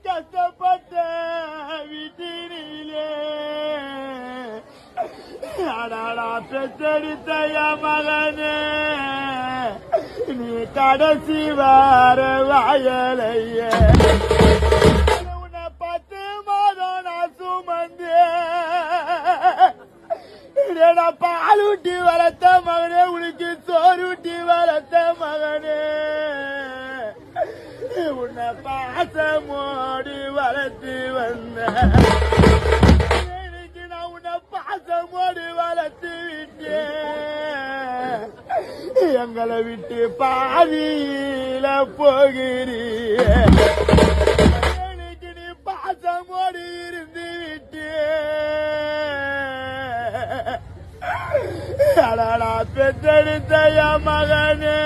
கஷ்டப்பட்ட வீட்டினிலே பெற்றெடுத்த மகனே நீ கடைசி வார வாயலைய உன்னை 10 மாதம் நான் சுமந்து பாலூட்டி வளர்த்த மகனே உனக்கு சோறுட்டி வளர்த்த மகனே உன்னை பாசமோடு வளர்த்து வந்த நான் உன்னை பாசமோடு வளர்த்து விட்டேன் எங்களை விட்டு பாதியில போகிறீ நீ பாசமோடு இருந்து விட்டு பெற்றெடுத்த மகனே